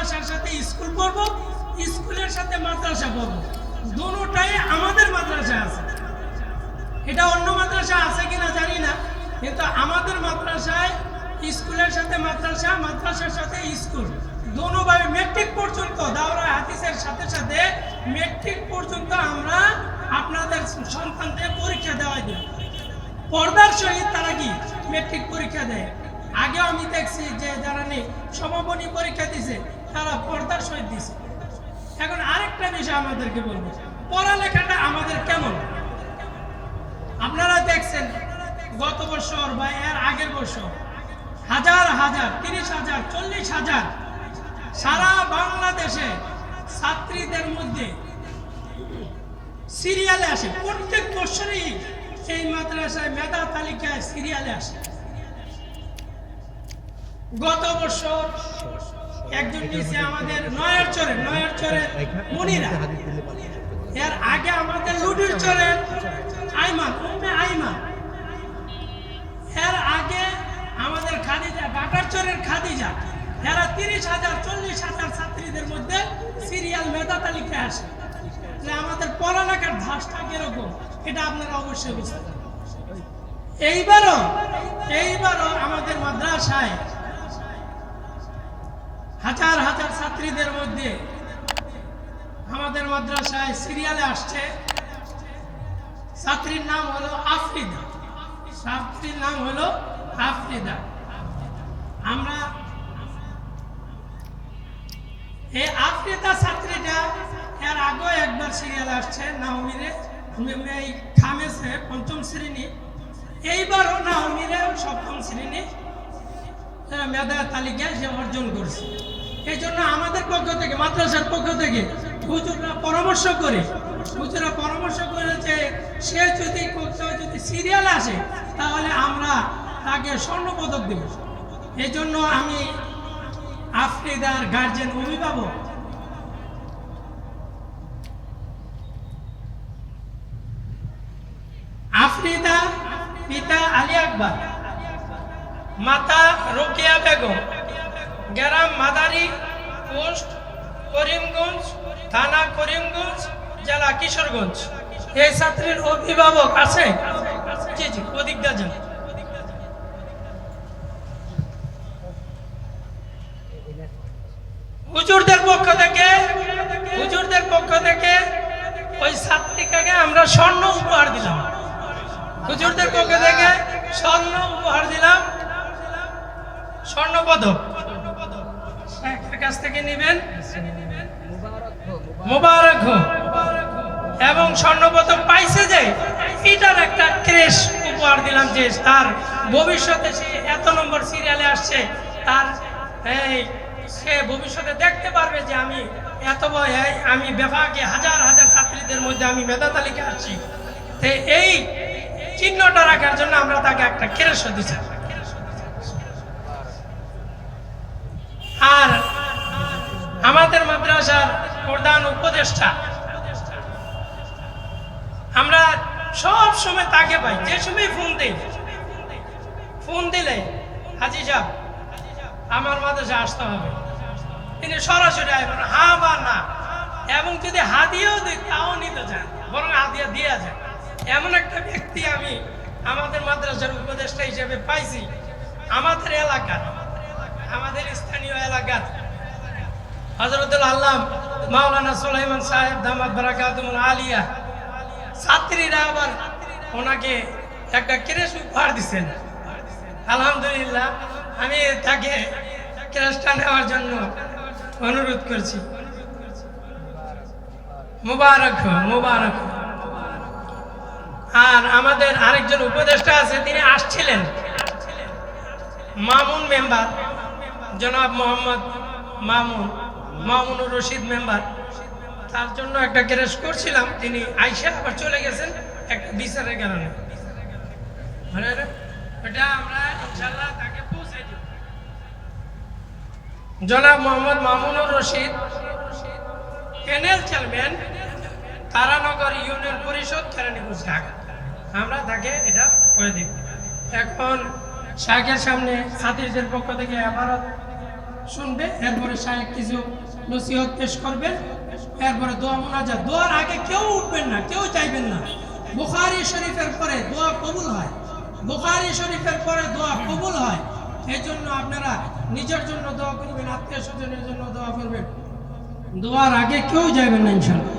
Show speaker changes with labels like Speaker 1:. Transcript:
Speaker 1: মাদ্রাসার সাথে স্কুল পড়বো, স্কুলের সাথে মাদ্রাসা পড়বো, দুটোটাই আমাদের মাদ্রাসায় আছে। এটা অন্য মাদ্রাসা আছে কিনা জানি না, কিন্তু আমাদের মাদ্রাসায় স্কুলের সাথে মাদ্রাসা, মাদ্রাসার সাথে স্কুল, দুটোভাবে মেট্রিক পর্যন্ত দাওরা হাদিসের সাথে সাথে মেট্রিক পর্যন্ত আমরা আপনাদের সন্তানদের পরীক্ষা দেওয়া দিই। পর্দার সহিত তারা কি মেট্রিক পরীক্ষা দেয়। আগেও আমি দেখছি যে যারা নেই সমাপনী পরীক্ষা দিছে তারা পর্দার সহিত দিছে। এখন আরেকটা বিষয় আমাদেরকে বলবো, পড়ালেখাটা আমাদের কেমন। আপনারা দেখছেন গত বছর বা এর আগের বছর হাজার হাজার, 30,000, 40,000 সারা বাংলাদেশে ছাত্রীদের মধ্যে সিরিয়ালে আসে। প্রত্যেক বছরই এই মাদ্রাসায় মেধা তালিকায় সিরিয়ালে আসে। গত বছর একজন নিচে আমাদের নয়ারচরের মনিরা, এর আগে আমাদের লুডির চরের আইমান, আইমান, এর আগে আমাদের খাদিজা, বাটার চরের খাদিজা, এরা 30,000, 40,000 ছাত্রীদের মধ্যে সিরিয়াল মেধা তালিকায় আসে। যে আমাদের পড়ালেখার ধাসটা কিরকম এটা আপনারা অবশ্যই বুঝতে পারেন। এইবারও আমাদের মাদ্রাসায় হাজার হাজার ছাত্রীদের মধ্যে আমাদের মাদ্রাসায় সিরিয়ালে আসছে। ছাত্রীর নাম হলো আফরিদা, ছাত্রীর নাম হলো আফরিদা। আমরা এই আফরিদা ছাত্রীটা এর আগেও একবার সিরিয়ালে আসছে নাহমিরে, এই খামেছে 5ম শ্রেণী, এইবারও নাহমিরে 7ম শ্রেণী মেধা তালিকায় সে অর্জন করছে। এই জন্য আমাদের পক্ষ থেকে, মাদ্রাসার পক্ষ থেকে হুজুররা পরামর্শ করে যে সে যদি সিরিয়াল আসে তাহলে আমরা তাকে স্বর্ণপদক দেব। এই জন্য আমি আফরিদার গার্জেন, অভিভাবক আফরিদা, পিতা আলী আকবর, মাতা রোকেয়া বেগম, গ্রাম মাদারি, পোস্ট করিমগঞ্জ, থানা করিমগঞ্জ, জেলা কিশোরগঞ্জ। এই ছাত্রীর অভিভাবক আছে? জি জি, অধিকদা যান। হুজুরদের পক্ষ থেকে ওই ছাত্রীকে আমরা স্বর্ণ উপহার দিলাম। হুজুরদের পক্ষ থেকে স্বর্ণ উপহার দিলাম, স্বর্ণপদক শেখের কাছ থেকে নেবেন, মোবারক হোক। এবং স্বর্ণপদক পাইছে যে এটার একটা ক্রেশ উপহার দিলাম, যে তার ভবিষ্যতে সে এত নম্বর সিরিয়ালে আসছে, তার সে ভবিষ্যতে দেখতে পারবে যে আমি আমি বিভাগে হাজার হাজার ছাত্রীদের মধ্যে আমি মেধা তালিকা আসছি। তো এই চিহ্নটা রাখার জন্য আমরা তাকে একটা ক্রেশ দিচ্ছি। আর আমাদের মাদ্রাসার প্রধান উপদেষ্টা, আমরা সব সময় তাকে পাই, যে সময় ফোন দিলে হাজি সাহেব আমার মাদ্রাসা আসতে হবে, তিনি সরাসরি আসবেন, হ্যাঁ বা না। এবং যদি হাদিয়াও দিই তাও নিতে চান, বরং হাদিয়া দিয়ে যায়। এমন একটা ব্যক্তি আমি আমাদের মাদ্রাসার উপদেষ্টা হিসেবে পাইছি আমাদের এলাকার, আমাদের স্থানীয় এলাকার হযরতুল আল্লামা মাওলানা সুলাইমান সাহেব দামাত বারাকাতুহুল আলিয়া। ছাত্রীরা আবার ওনাকে একটা ক্রেশ উপহার দিচ্ছেন। আলহামদুলিল্লাহ, আমি তাকে ক্রেশটা নেওয়ার জন্য অনুরোধ করছি। মুবারক মুবারক। আর আমাদের আরেকজন উপদেষ্টা আছে, তিনি আসছিলেন, মামুন মেম্বার, জনাব মোহাম্মদ মামুনুর রশিদ মেম্বার। তার জন্য একটা ক্রেশ করছিলাম, তিনি আইসা আবার চলে গেছেন একটা বিচারের কারণে। এটা আমরা ইনশাআল্লাহ তাকে পৌঁছে দিব। জনাব Mohammad Mamunur Rashid, panel chairman, Taranagar union পরিষদ, কেরানীগঞ্জ, ঢাকা। আমরা তাকে এটা করে দিব। এখন শাহের সামনে ছাত্রীদের পক্ষ থেকে আবারও শুনবে, এরপরে শায়েখ কিছু নসিহত পেশ করবেন, এরপরে দোয়া মুনাজাত। দোয়ার আগে কেউ উঠবেন না, কেউ চাইবেন না। বুখারী শরীফের পরে দোয়া কবুল হয়, বুখারী শরীফের পরে দোয়া কবুল হয়। এই জন্য আপনারা নিজের জন্য দোয়া করবেন, আত্মীয় স্বজনের জন্য দোয়া করবেন, দোয়ার আগে কেউ যাবেন না ইনশাআল্লাহ।